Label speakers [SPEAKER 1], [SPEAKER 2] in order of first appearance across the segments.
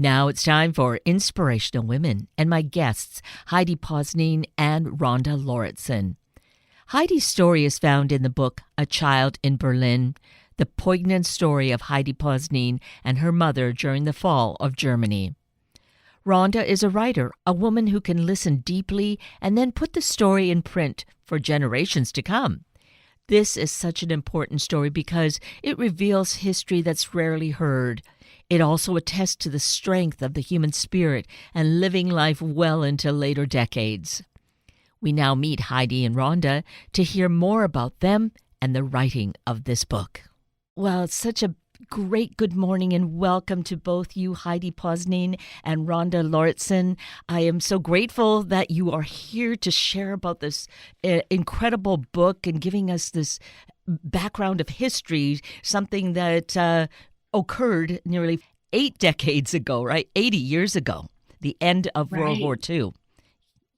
[SPEAKER 1] Now it's time for Inspirational Women and my guests, Heidi Posnien and Rhonda Lauritzen. Heidi's story is found in the book A Child in Berlin, the poignant story of Heidi Posnien and her mother during the fall of Germany. Rhonda is a writer, a woman who can listen deeply and then put the story in print for generations to come. This is such an important story because it reveals history that's rarely heard. It also attests to the strength of the human spirit and living life well into later decades. We now meet Heidi and Rhonda to hear more about them and the writing of this book. Well, it's such a great good morning and welcome to both you, Heidi Posnien and Rhonda Lauritzen. I am so grateful that you are here to share about this incredible book and giving us this background of history, something that occurred nearly 8 decades ago, right? 80 years ago, the end of World War II.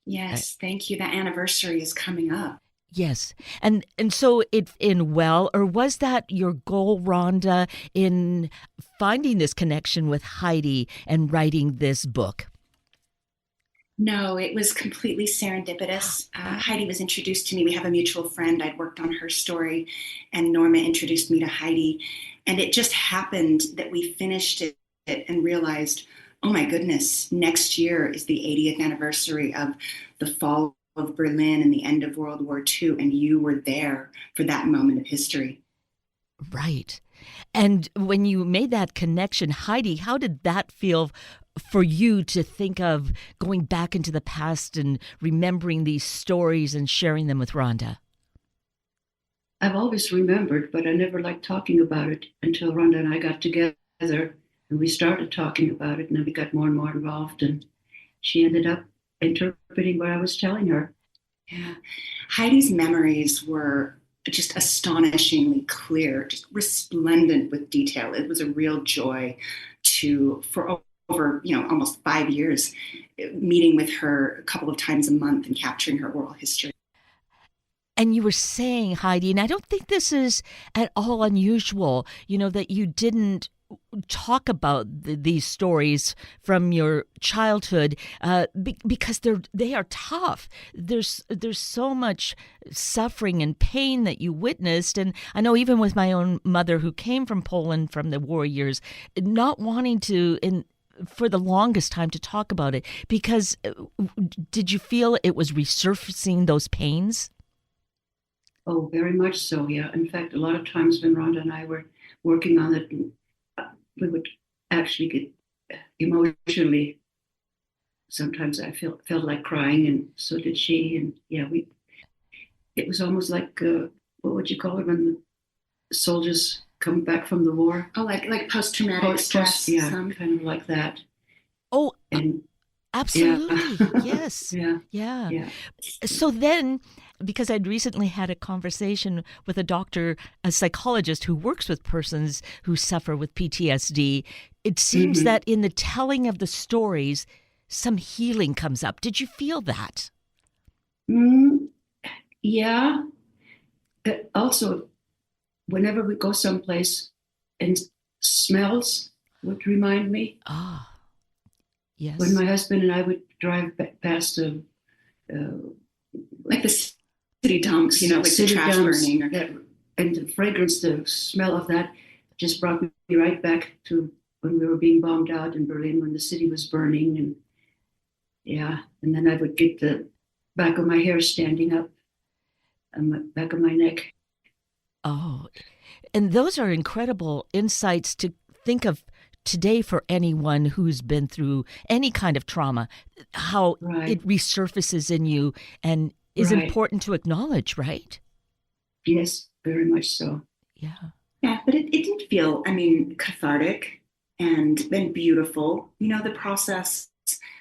[SPEAKER 2] Yes, thank you. That anniversary is coming up.
[SPEAKER 1] Yes. And so was that your goal, Rhonda, in finding this connection with Heidi and writing this book?
[SPEAKER 2] No, it was completely serendipitous. Heidi was introduced to me. We have a mutual friend. I'd worked on her story, and Norma introduced me to Heidi. And it just happened that we finished it and realized, oh my goodness, next year is the 80th anniversary of the fall of Berlin and the end of World War II, and you were there for that moment of history.
[SPEAKER 1] Right. And when you made that connection, Heidi, how did that feel for you to think of going back into the past and remembering these stories and sharing them with Rhonda?
[SPEAKER 3] I've always remembered, but I never liked talking about it until Rhonda and I got together and we started talking about it, and then we got more and more involved, and she ended up interpreting what I was telling her.
[SPEAKER 2] Yeah. Heidi's memories were just astonishingly clear, just resplendent with detail. It was a real joy for over almost 5 years, meeting with her a couple of times a month and capturing her oral history.
[SPEAKER 1] And you were saying, Heidi, and I don't think this is at all unusual, that you didn't talk about these stories from your childhood because they are tough. There's so much suffering and pain that you witnessed. And I know even with my own mother who came from Poland from the war years, not wanting to for the longest time to talk about it, because did you feel it was resurfacing those pains?
[SPEAKER 3] Oh, very much so, yeah. In fact, a lot of times when Rhonda and I were working on it, we would actually get emotionally. Sometimes I felt like crying, and so did she. And yeah, it was almost like what would you call it when the soldiers come back from the war?
[SPEAKER 2] Oh, like post-traumatic stress.
[SPEAKER 3] Yeah, kind of like that.
[SPEAKER 1] Oh,
[SPEAKER 3] and
[SPEAKER 1] absolutely.
[SPEAKER 3] Yeah.
[SPEAKER 1] Yes.
[SPEAKER 3] Yeah.
[SPEAKER 1] So then, because I'd recently had a conversation with a psychologist who works with persons who suffer with PTSD, it seems that in the telling of the stories, some healing comes up. Did you feel that?
[SPEAKER 3] Yeah. Also, whenever we go someplace and smells would remind me.
[SPEAKER 1] Ah, yes.
[SPEAKER 3] When my husband and I would drive past
[SPEAKER 2] like the city dumps, like the trash burning.
[SPEAKER 3] And the fragrance, the smell of that just brought me right back to when we were being bombed out in Berlin, when the city was burning. And and then I would get the back of my hair standing up on the back of my neck.
[SPEAKER 1] Oh, and those are incredible insights to think of today for anyone who's been through any kind of trauma, how it resurfaces in you and is important to acknowledge, right?
[SPEAKER 3] Yes, very much so.
[SPEAKER 1] Yeah.
[SPEAKER 2] Yeah, but it did feel, cathartic and beautiful. The process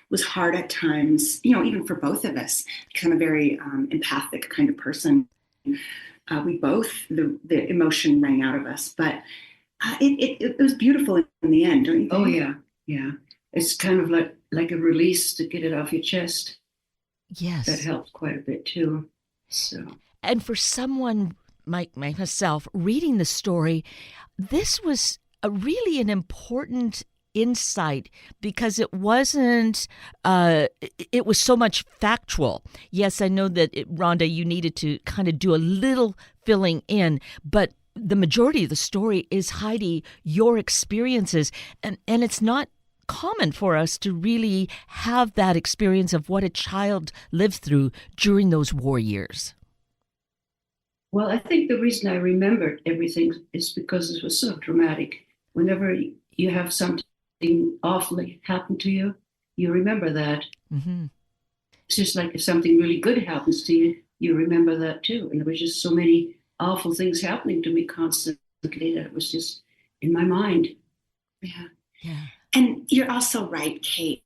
[SPEAKER 2] was hard at times, even for both of us, because I'm a very empathic kind of person. We both, the emotion rang out of us, but it was beautiful in the end, don't you think?
[SPEAKER 3] Oh, yeah. It's kind of like a release to get it off your chest.
[SPEAKER 1] Yes.
[SPEAKER 3] That helped quite a bit too. So.
[SPEAKER 1] And for someone like myself reading the story, this was really an important insight because it wasn't, it was so much factual. Yes, I know that, Rhonda, you needed to kind of do a little filling in, but the majority of the story is, Heidi, your experiences. And it's not common for us to really have that experience of what a child lived through during those war years.
[SPEAKER 3] Well, I think the reason I remembered everything is because it was so dramatic. Whenever you have something awfully happen to you, you remember that.
[SPEAKER 1] Mm-hmm.
[SPEAKER 3] It's just like if something really good happens to you, you remember that too. And there was just so many awful things happening to me constantly that it was just in my mind.
[SPEAKER 2] Yeah.
[SPEAKER 1] Yeah.
[SPEAKER 2] And you're also right, Kate,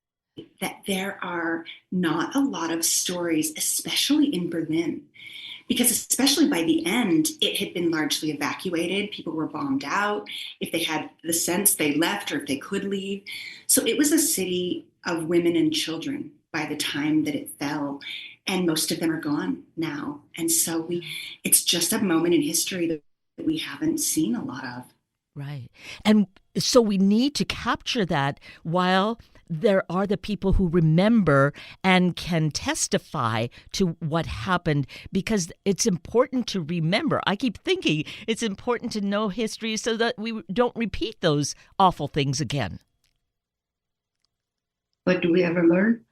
[SPEAKER 2] that there are not a lot of stories, especially in Berlin, because especially by the end, it had been largely evacuated. People were bombed out. If they had the sense, they left, or if they could leave. So it was a city of women and children by the time that it fell. And most of them are gone now. And so it's just a moment in history that we haven't seen a lot of.
[SPEAKER 1] Right. And so we need to capture that while there are the people who remember and can testify to what happened, because it's important to remember. I keep thinking it's important to know history so that we don't repeat those awful things again.
[SPEAKER 3] But do we ever learn?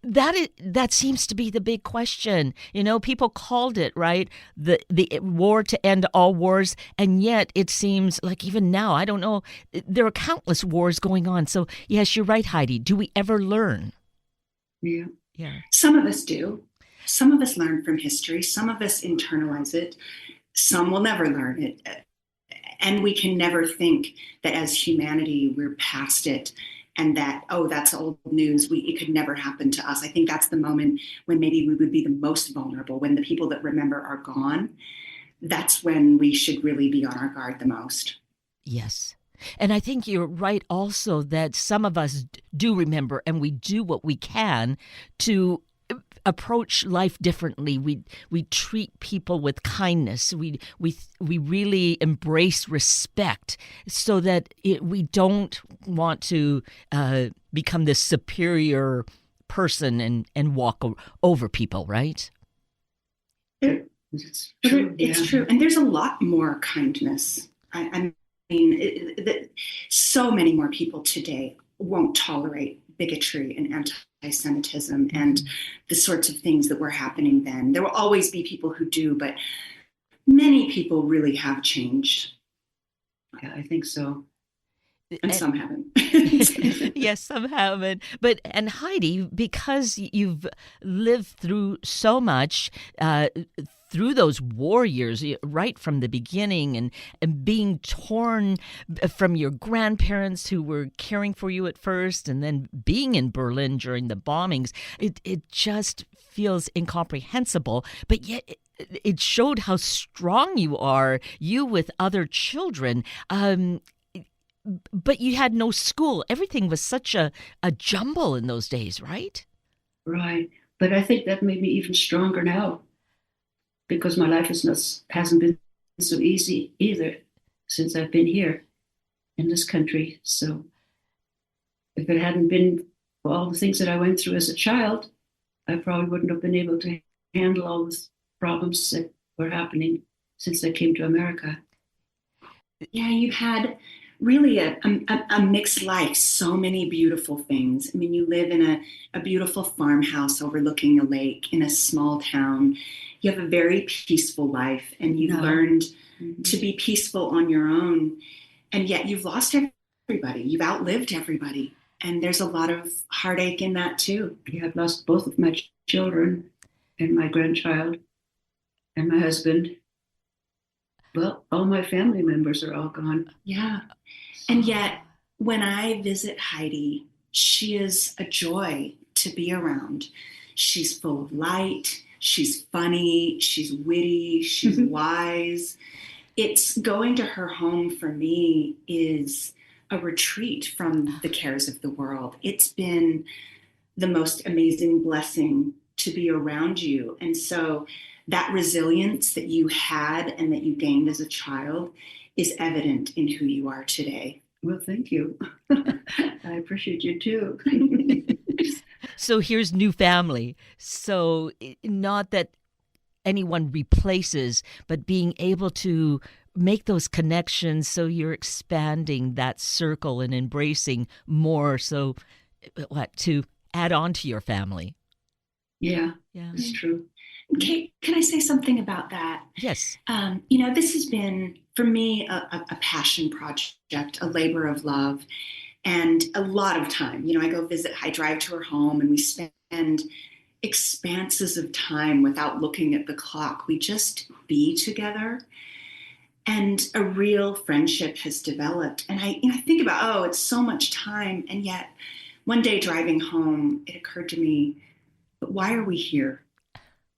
[SPEAKER 1] That seems to be the big question. You know, people called it, right, the war to end all wars, and yet it seems like even now, I don't know, there are countless wars going on. So yes, you're right, Heidi. Do we ever learn?
[SPEAKER 3] Yeah.
[SPEAKER 1] Yeah.
[SPEAKER 2] Some of us do. Some of us learn from history. Some of us internalize it. Some will never learn it. And we can never think that as humanity, we're past it. And that, oh, that's old news. It could never happen to us. I think that's the moment when maybe we would be the most vulnerable, when the people that remember are gone. That's when we should really be on our guard the most.
[SPEAKER 1] Yes. And I think you're right also that some of us do remember, and we do what we can to approach life differently. We treat people with kindness. We really embrace respect, so that we don't want to become this superior person and walk over people, right?
[SPEAKER 3] It's true.
[SPEAKER 2] It's true. And there's a lot more kindness. I mean, so many more people today won't tolerate bigotry and anti-Semitism and the sorts of things that were happening then. There will always be people who do, but many people really have changed.
[SPEAKER 3] Yeah, I think so.
[SPEAKER 2] And some haven't.
[SPEAKER 1] Yes, some haven't. And Heidi, because you've lived through so much, through those war years, right from the beginning, and being torn from your grandparents who were caring for you at first, and then being in Berlin during the bombings, it just feels incomprehensible. But yet it showed how strong you are, you with other children. But you had no school. Everything was such a jumble in those days, right?
[SPEAKER 3] Right. But I think that made me even stronger now, because my life hasn't been so easy either since I've been here in this country. So if it hadn't been for all the things that I went through as a child, I probably wouldn't have been able to handle all the problems that were happening since I came to America.
[SPEAKER 2] Yeah, you had really a mixed life, so many beautiful things. I mean, you live in a beautiful farmhouse overlooking a lake in a small town. You have a very peaceful life, and you've learned to be peaceful on your own. And yet you've lost everybody. You've outlived everybody. And there's a lot of heartache in that too.
[SPEAKER 3] Yeah, I've lost both of my children and my grandchild and my husband. Well, all my family members are all gone.
[SPEAKER 2] Yeah. And yet, when I visit Heidi, she is a joy to be around. She's full of light. She's funny. She's witty. She's wise. It's going to her home for me is a retreat from the cares of the world. It's been the most amazing blessing to be around you. And so that resilience that you had and that you gained as a child is evident in who you are today.
[SPEAKER 3] Well, thank you. I appreciate you too.
[SPEAKER 1] So here's new family. So not that anyone replaces, but being able to make those connections so you're expanding that circle and embracing more. So, what, to add on to your family?
[SPEAKER 3] Yeah,
[SPEAKER 1] Yeah.
[SPEAKER 3] it's true.
[SPEAKER 2] Kate, can I say something about that?
[SPEAKER 1] Yes.
[SPEAKER 2] This has been, for me, a passion project, a labor of love, and a lot of time. I drive to her home and we spend expanses of time without looking at the clock. We just be together. And a real friendship has developed. And I think about, it's so much time. And yet, one day driving home, it occurred to me, but why are we here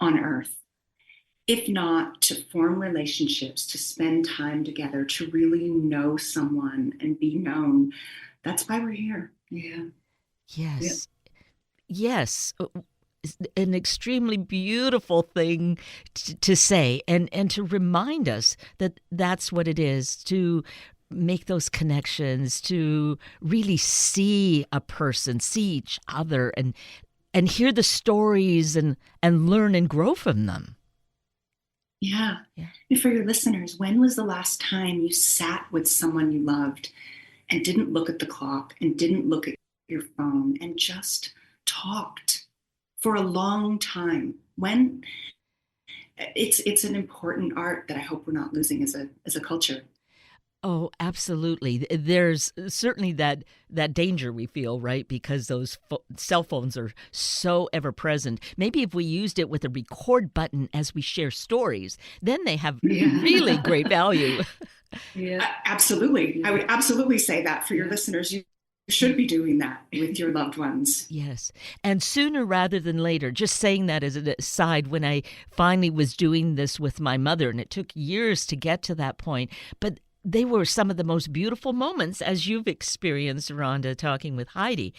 [SPEAKER 2] on Earth? If not to form relationships, to spend time together, to really know someone and be known. That's why we're here.
[SPEAKER 3] Yeah.
[SPEAKER 1] Yes. Yeah. Yes. An extremely beautiful thing to say and to remind us that that's what it is, to make those connections, to really see a person, see each other, and hear the stories and learn and grow from them.
[SPEAKER 2] Yeah. And for your listeners, when was the last time you sat with someone you loved and didn't look at the clock and didn't look at your phone and just talked for a long time? When it's an important art that I hope we're not losing as a culture.
[SPEAKER 1] Oh, absolutely. There's certainly that danger we feel, right? Because those cell phones are so ever present. Maybe if we used it with a record button as we share stories, then they have really great value.
[SPEAKER 3] Yeah,
[SPEAKER 2] absolutely. I would absolutely say that for your listeners. You should be doing that with your loved ones.
[SPEAKER 1] Yes. And sooner rather than later, just saying that as an aside, when I finally was doing this with my mother, and it took years to get to that point, but they were some of the most beautiful moments, as you've experienced, Rhonda, talking with Heidi,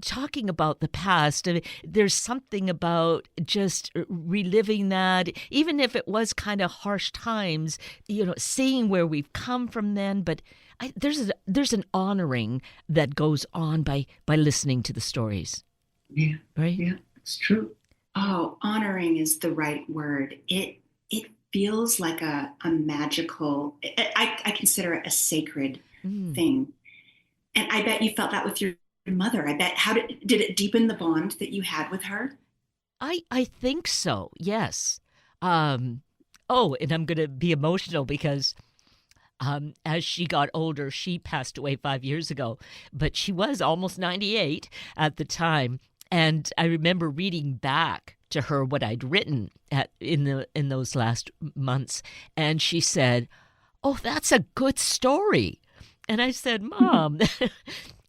[SPEAKER 1] talking about the past. I mean, there's something about just reliving that, even if it was kind of harsh times, seeing where we've come from then. But there's an honoring that goes on by listening to the stories.
[SPEAKER 3] Yeah.
[SPEAKER 1] Right?
[SPEAKER 3] Yeah, it's true.
[SPEAKER 2] Oh, honoring is the right word. It feels like a magical, I consider it a sacred thing. And I bet you felt that with your mother. I bet, did it deepen the bond that you had with her?
[SPEAKER 1] I think so, yes. And I'm going to be emotional because as she got older, she passed away 5 years ago, but she was almost 98 at the time. And I remember reading back to her what I'd written in those last months, and she said, "Oh, that's a good story." And I said, "Mom,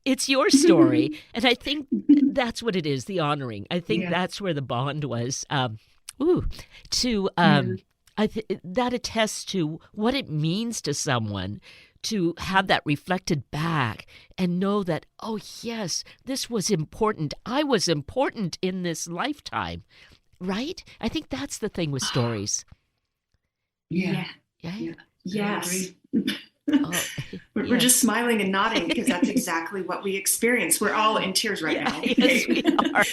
[SPEAKER 1] it's your story." And I think that's what it is, the honoring. I think that's where the bond was. That attests to what it means to someone to have that reflected back and know that, oh, yes, this was important. I was important in this lifetime, right? I think that's the thing with stories.
[SPEAKER 2] Yeah.
[SPEAKER 1] Yeah.
[SPEAKER 2] Yes.
[SPEAKER 1] Oh,
[SPEAKER 2] we're just smiling and nodding because that's exactly what we experience. We're all in tears right now.
[SPEAKER 1] Yes, we are.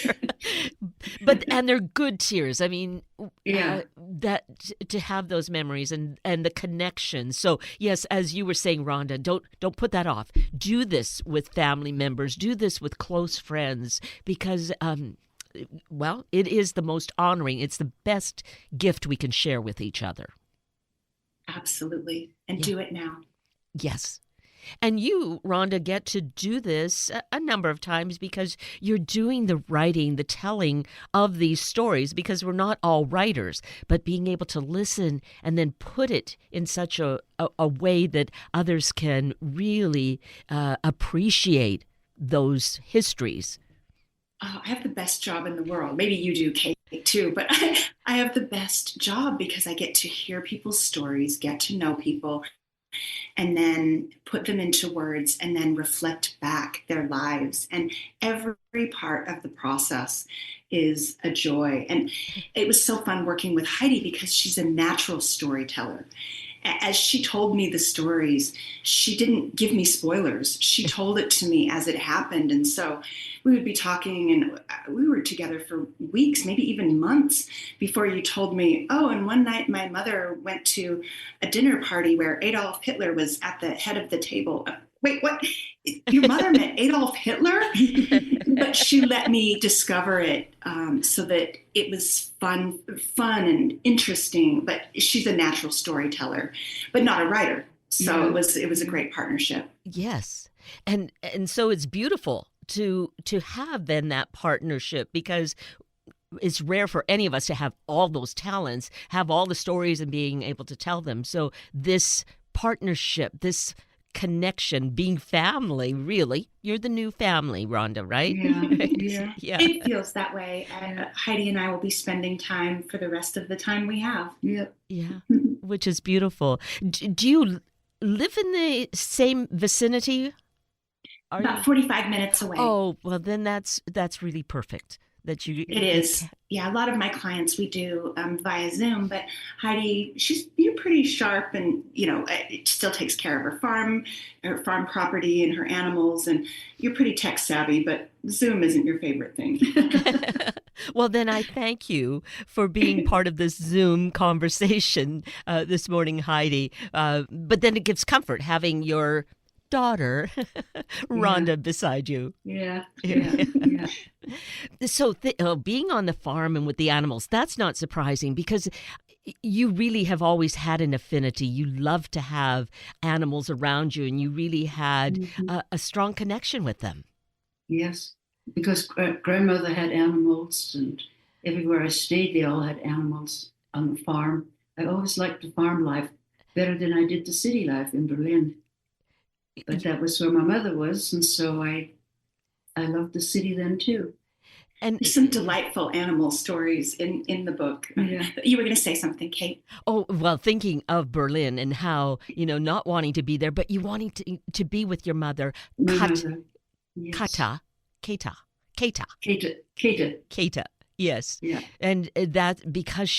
[SPEAKER 1] And they're good tears. I mean, that to have those memories and the connection. So yes, as you were saying, Rhonda, don't put that off. Do this with family members. Do this with close friends because, it is the most honoring. It's the best gift we can share with each other.
[SPEAKER 2] Absolutely, and do it now.
[SPEAKER 1] Yes. And you, Rhonda, get to do this a number of times because you're doing the writing, the telling of these stories, because we're not all writers, but being able to listen and then put it in such a way that others can really appreciate those histories.
[SPEAKER 2] Oh, I have the best job in the world. Maybe you do, Kate, too, but I have the best job because I get to hear people's stories, get to know people, and then put them into words and then reflect back their lives. And every part of the process is a joy. And it was so fun working with Heidi because she's a natural storyteller. as she told me the stories, she didn't give me spoilers. She told it to me as it happened. And so we would be talking, and we were together for weeks, maybe even months, before you told me, oh, and one night my mother went to a dinner party where Adolf Hitler was at the head of the table. Wait, what? Your mother met Adolf Hitler? But she let me discover it, so that it was fun and interesting. But she's a natural storyteller, but not a writer. So it was a great partnership.
[SPEAKER 1] Yes. And so it's beautiful to have then that partnership, because it's rare for any of us to have all those talents, have all the stories and being able to tell them. So this partnership, this connection, being family, really, you're the new family, Rhonda, right?
[SPEAKER 2] Yeah. It feels that way. And Heidi and I will be spending time for the rest of the time we have.
[SPEAKER 1] Yeah, which is beautiful. Do you live in the same vicinity?
[SPEAKER 2] About 45 minutes away.
[SPEAKER 1] Oh, well, then that's really perfect. It
[SPEAKER 2] is. Yeah, a lot of my clients we do via Zoom, but Heidi, you're pretty sharp, and it still takes care of her farm property and her animals, and you're pretty tech savvy, but Zoom isn't your favorite thing.
[SPEAKER 1] Well, then I thank you for being part of this Zoom conversation this morning, Heidi. But then it gives comfort having your daughter, Rhonda, beside you.
[SPEAKER 3] Yeah.
[SPEAKER 1] So being on the farm and with the animals, that's not surprising, because you really have always had an affinity. You love to have animals around you, and you really had a strong connection with them.
[SPEAKER 3] Yes, because grandmother had animals, and everywhere I stayed, they all had animals on the farm. I always liked the farm life better than I did the city life in Berlin. But that was where my mother was, and so I loved the city then too.
[SPEAKER 2] And there's some delightful animal stories in the book.
[SPEAKER 3] Yeah.
[SPEAKER 2] You were going to say something, Kate.
[SPEAKER 1] Oh, well, thinking of Berlin and how, not wanting to be there, but you wanting to be with your mother.
[SPEAKER 3] Kata.
[SPEAKER 1] Yes.
[SPEAKER 3] Yeah.
[SPEAKER 1] And that, because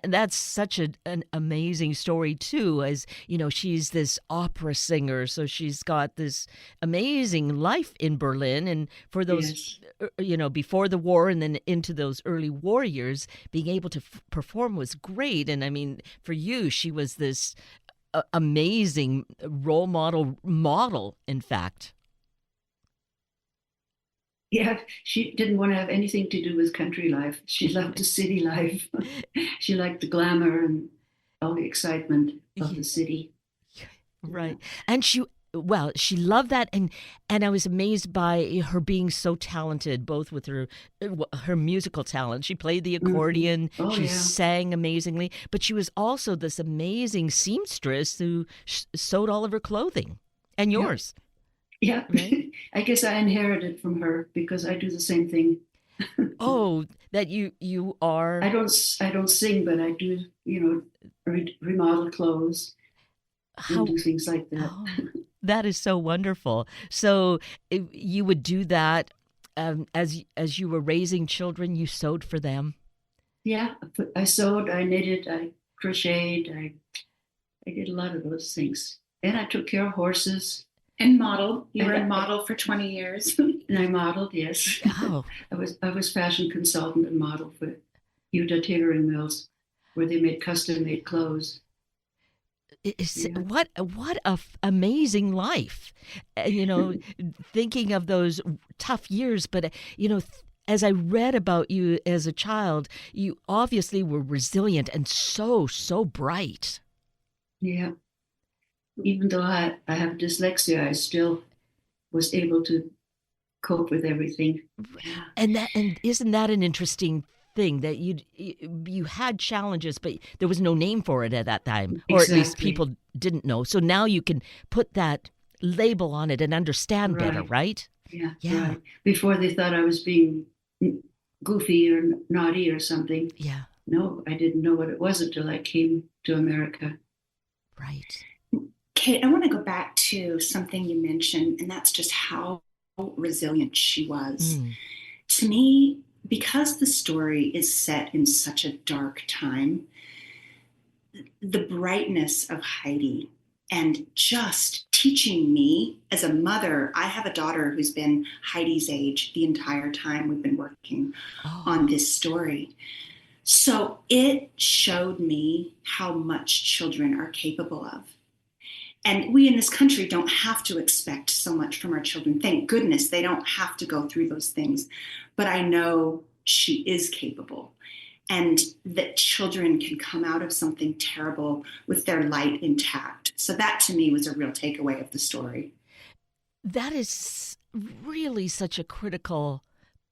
[SPEAKER 1] that's such an amazing story too, as she's this opera singer, so she's got this amazing life in Berlin, and for those before the war and then into those early war years, being able to perform was great. And I mean, for you, she was this amazing role model, in fact.
[SPEAKER 3] Yeah, she didn't want to have anything to do with country life. She loved the city life. She liked the glamour and all the excitement of the city.
[SPEAKER 1] Right. And she loved that, and I was amazed by her being so talented, both with her musical talent. She played the accordion, she sang amazingly, but she was also this amazing seamstress who sewed all of her clothing, and yours.
[SPEAKER 3] Yeah,
[SPEAKER 1] right?
[SPEAKER 3] I guess I inherited from her, because I do the same thing.
[SPEAKER 1] Oh, that you are.
[SPEAKER 3] I don't sing, but I do, remodel clothes and do things like that.
[SPEAKER 1] Oh, that is so wonderful. So you would do that as you were raising children. You sewed for them.
[SPEAKER 3] Yeah, I sewed, I knitted, I crocheted, I did a lot of those things, and I took care of horses.
[SPEAKER 2] And modeled. You were a model for 20 years.
[SPEAKER 3] And I modeled, yes.
[SPEAKER 1] Oh.
[SPEAKER 3] I was fashion consultant and model for Utah tailoring mills, where they made custom-made clothes.
[SPEAKER 1] What a amazing life, thinking of those tough years. But as I read about you as a child, you obviously were resilient and so bright.
[SPEAKER 3] Yeah. Even though I have dyslexia, I still was able to cope with everything.
[SPEAKER 1] And isn't that an interesting thing, that you had challenges, but there was no name for it at that time, or at least people didn't know. So now you can put that label on it and understand better, right?
[SPEAKER 3] Yeah. Right. Before they thought I was being goofy or naughty or something.
[SPEAKER 1] Yeah.
[SPEAKER 3] No, I didn't know what it was until I came to America.
[SPEAKER 1] Right.
[SPEAKER 2] Kate, I want to go back to something you mentioned, and that's just how resilient she was. To me, because the story is set in such a dark time, the brightness of Heidi and just teaching me as a mother. I have a daughter who's been Heidi's age the entire time we've been working on
[SPEAKER 1] Oh,
[SPEAKER 2] this story. So it showed me how much children are capable of. And we in this country don't have to expect so much from our children. Thank goodness they don't have to go through those things. But I know she is capable, and that children can come out of something terrible with their light intact. So that to me was a real takeaway of the story.
[SPEAKER 1] that is really such a critical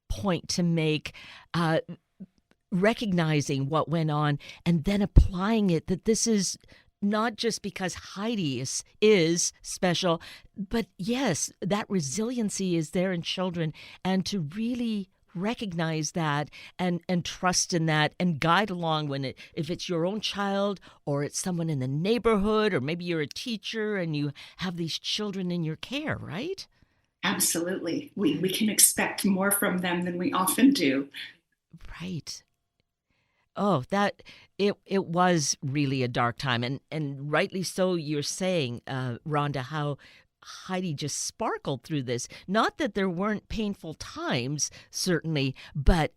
[SPEAKER 1] point to make. Recognizing what went on and then applying it, that this is not just because Heidi is special, but yes, that resiliency is there in children, and to really recognize that and trust in that and guide along when if it's your own child or it's someone in the neighborhood, or maybe you're a teacher and you have these children in your care, right?
[SPEAKER 2] Absolutely. We can expect more from them than we often do.
[SPEAKER 1] Right. Oh, that it was really a dark time, and rightly so. You're saying, Rhonda, how Heidi just sparkled through this. Not that there weren't painful times, certainly, but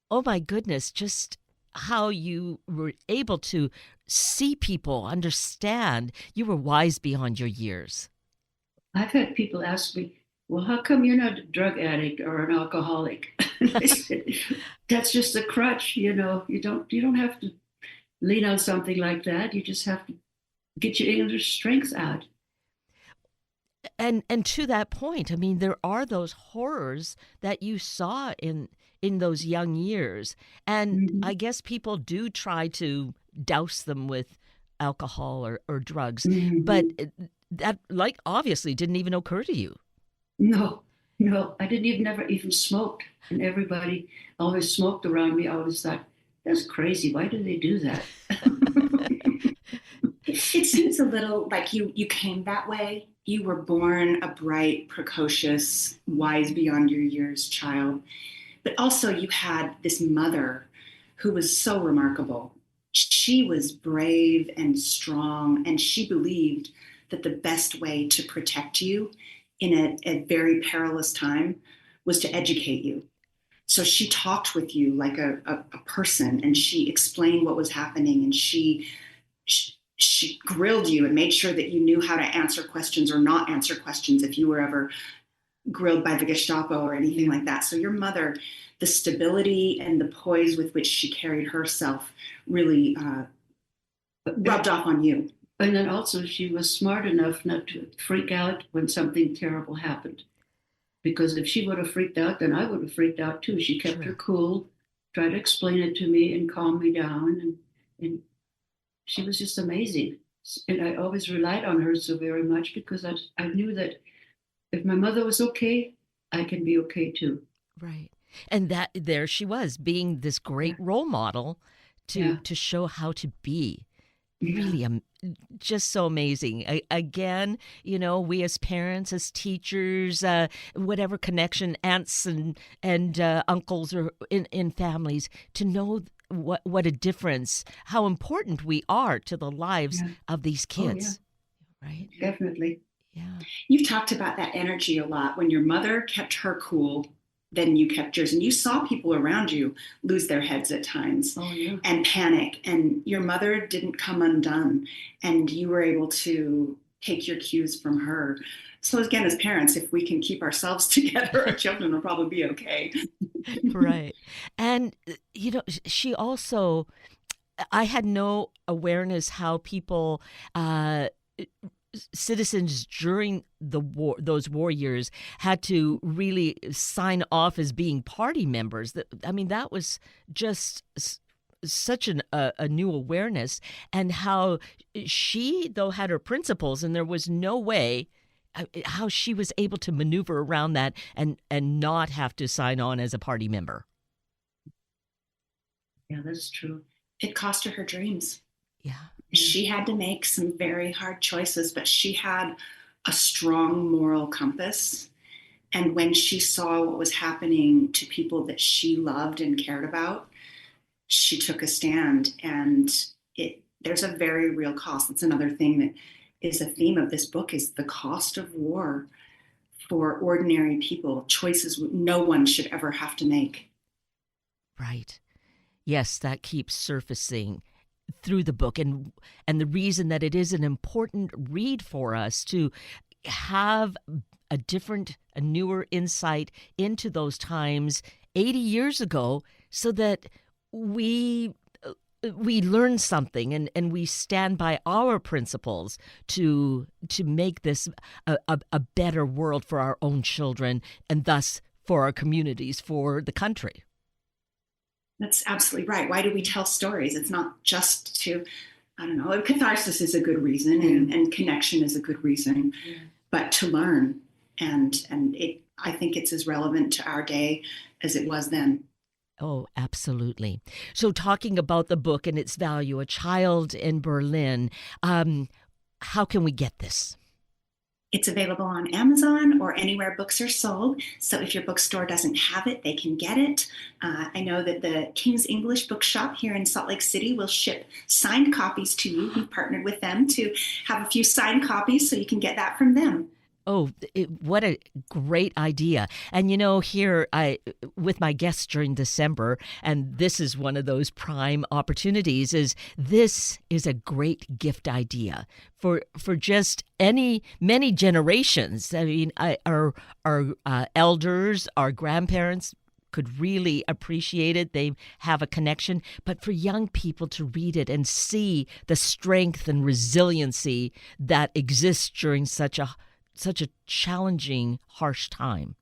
[SPEAKER 1] oh my goodness, just how you were able to see people, understand. You were wise beyond your years.
[SPEAKER 3] I've had people ask me, well, how come you're not a drug addict or an alcoholic? I said, that's just a crutch, you don't have to lean on something like that. You just have to get your inner strength out.
[SPEAKER 1] And to that point, I mean, there are those horrors that you saw in those young years, and
[SPEAKER 3] Mhm.
[SPEAKER 1] I guess people do try to douse them with alcohol or drugs, but
[SPEAKER 3] Mhm.
[SPEAKER 1] that, like, obviously didn't even occur to you.
[SPEAKER 3] No, no, I didn't even never even smoked. And everybody always smoked around me. I always thought, that's crazy. Why do they do that?
[SPEAKER 2] It seems a little like you came that way. You were born a bright, precocious, wise beyond your years child, but also you had this mother who was so remarkable. She was brave and strong, and she believed that the best way to protect you in a very perilous time was to educate you. So she talked with you like a person, and she explained what was happening, and she grilled you and made sure that you knew how to answer questions or not answer questions if you were ever grilled by the Gestapo or anything like that. So your mother, the stability and the poise with which she carried herself really rubbed off on you.
[SPEAKER 3] And then also, she was smart enough not to freak out when something terrible happened. Because if she would have freaked out, then I would have freaked out too. She kept her
[SPEAKER 1] True.
[SPEAKER 3] cool, tried to explain it to me and calm me down. And she was just amazing. And I always relied on her so very much because I knew that if my mother was okay, I can be okay too.
[SPEAKER 1] Right. And that there she was, being this
[SPEAKER 3] Yeah,
[SPEAKER 1] great role model
[SPEAKER 3] yeah,
[SPEAKER 1] to show how to be.
[SPEAKER 3] yeah,
[SPEAKER 1] Really, just so amazing. Again, we as parents, as teachers, whatever connection, aunts and uncles or in families, to know what a difference, how important we are to the lives
[SPEAKER 3] yeah.
[SPEAKER 1] of these
[SPEAKER 3] Oh, yeah,
[SPEAKER 1] kids. Right?
[SPEAKER 3] definitely.
[SPEAKER 1] Yeah.
[SPEAKER 2] You've talked about that energy a lot. When your mother kept her cool, then you kept yours. And you saw people around you lose their heads at times
[SPEAKER 3] Oh, yeah.
[SPEAKER 2] and panic. And your mother didn't come undone. And you were able to take your cues from her. So, again, as parents, if we can keep ourselves together, our children will probably be okay.
[SPEAKER 1] Right. And, she also, I had no awareness how people, citizens during the war, those war years, had to really sign off as being party members. I mean, that was just such a new awareness, and how she, though, had her principles, and there was no way how she was able to maneuver around that and not have to sign on as a party member.
[SPEAKER 3] Yeah, that's true.
[SPEAKER 2] It cost her her dreams.
[SPEAKER 1] Yeah.
[SPEAKER 3] Yeah.
[SPEAKER 2] She had to make some very hard choices, but she had a strong moral compass. And when she saw what was happening to people that she loved and cared about, she took a stand, and there's a very real cost. That's another thing that is a theme of this book, is the cost of war for ordinary people, choices no one should ever have to make.
[SPEAKER 1] Right. Yes, that keeps surfacing through the book, and the reason that it is an important read for us to have a newer insight into those times 80 years ago, so that we learn something and we stand by our principles to make this a better world for our own children, and thus for our communities, for the country.
[SPEAKER 2] That's absolutely right. Why do we tell stories? It's not just to, I don't know, catharsis is a good reason, and connection is a good reason, but to learn. And I think it's as relevant to our day as it was then.
[SPEAKER 1] Oh, absolutely. So talking about the book and its value, A Child in Berlin, how can we get this?
[SPEAKER 2] It's available on Amazon or anywhere books are sold. So if your bookstore doesn't have it, they can get it. I know that the King's English Bookshop here in Salt Lake City will ship signed copies to you. We've partnered with them to have a few signed copies, so you can get that from them.
[SPEAKER 1] Oh, what a great idea. And here with my guests during December, and this is one of those prime opportunities, this is a great gift idea for just many generations. I mean, our elders, our grandparents could really appreciate it. They have a connection. But for young people to read it and see the strength and resiliency that exists during such a challenging, harsh time.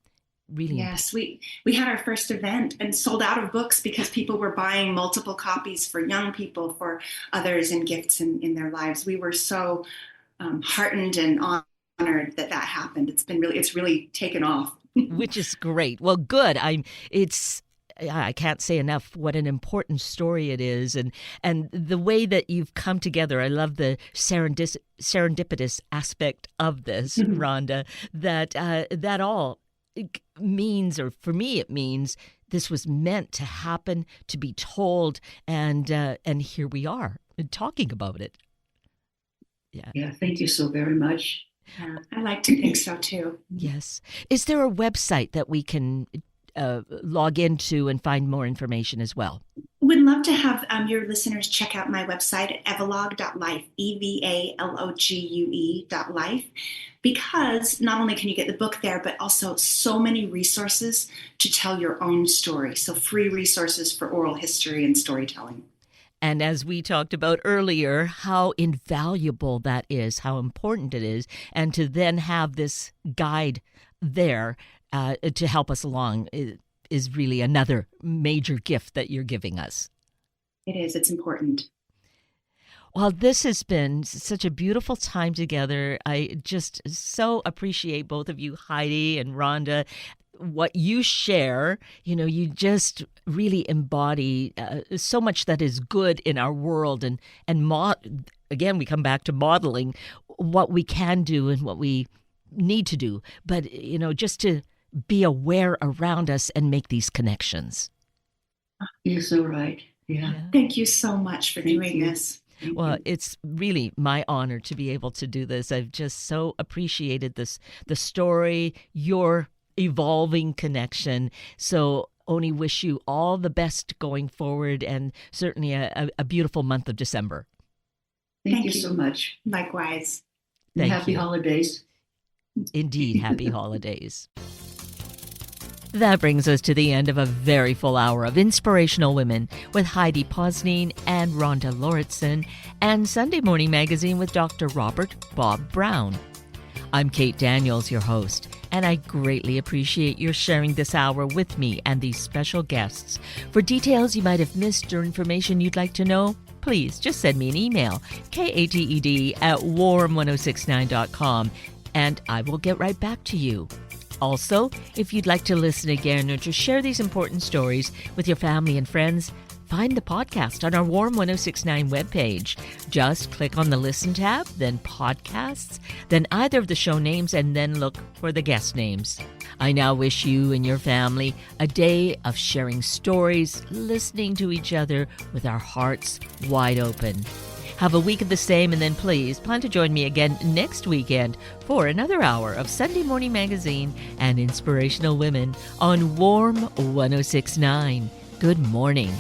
[SPEAKER 1] Really.
[SPEAKER 2] Yes, we had our first event and sold out of books because people were buying multiple copies for young people, for others, and gifts in their lives. We were so heartened and honored that happened. It's really taken off.
[SPEAKER 1] Which is great. Well, good. I can't say enough what an important story it is, and the way that you've come together. I love the serendipitous aspect of this, Rhonda, that all means, or for me it means, this was meant to happen, to be told, and here we are talking about it.
[SPEAKER 3] Yeah, thank you so very much.
[SPEAKER 2] I like to think so too.
[SPEAKER 1] Yes. Is there a website that we can log into and find more information as well?
[SPEAKER 2] Would love to have your listeners check out my website at evalogue.life, EVALOGUE.life, because not only can you get the book there, but also so many resources to tell your own story. So free resources for oral history and storytelling.
[SPEAKER 1] And as we talked about earlier, how invaluable that is, how important it is, and to then have this guide there to help us along is really another major gift that you're giving us.
[SPEAKER 2] It is. It's important.
[SPEAKER 1] Well, this has been such a beautiful time together. I just so appreciate both of you, Heidi and Rhonda. What you share, you just really embody so much that is good in our world, and again, we come back to modeling what we can do and what we need to do, but just to be aware around us and make these connections.
[SPEAKER 3] You're so right. Yeah.
[SPEAKER 2] Thank you so much for doing this.
[SPEAKER 1] Well, it's really my honor to be able to do this. I've just so appreciated the story, your evolving connection. So only wish you all the best going forward, and certainly a beautiful month of December.
[SPEAKER 3] Thank you so much.
[SPEAKER 2] Likewise.
[SPEAKER 1] Thank
[SPEAKER 3] Happy
[SPEAKER 1] you.
[SPEAKER 3] holidays.
[SPEAKER 1] Indeed, happy holidays. That brings us to the end of a very full hour of Inspirational Women with Heidi Posnien and Rhonda Lauritzen, and Sunday Morning Magazine with Dr. Robert Bob Brown. I'm Kate Daniels, your host, and I greatly appreciate your sharing this hour with me and these special guests. For details you might have missed or information you'd like to know, please just send me an email, kated@warm1069.com, and I will get right back to you. Also, if you'd like to listen again or to share these important stories with your family and friends, find the podcast on our Warm 1069 webpage. Just click on the Listen tab, then Podcasts, then either of the show names, and then look for the guest names. I now wish you and your family a day of sharing stories, listening to each other with our hearts wide open. Have a week of the same, and then please plan to join me again next weekend for another hour of Sunday Morning Magazine and Inspirational Women on Warm 106.9. Good morning.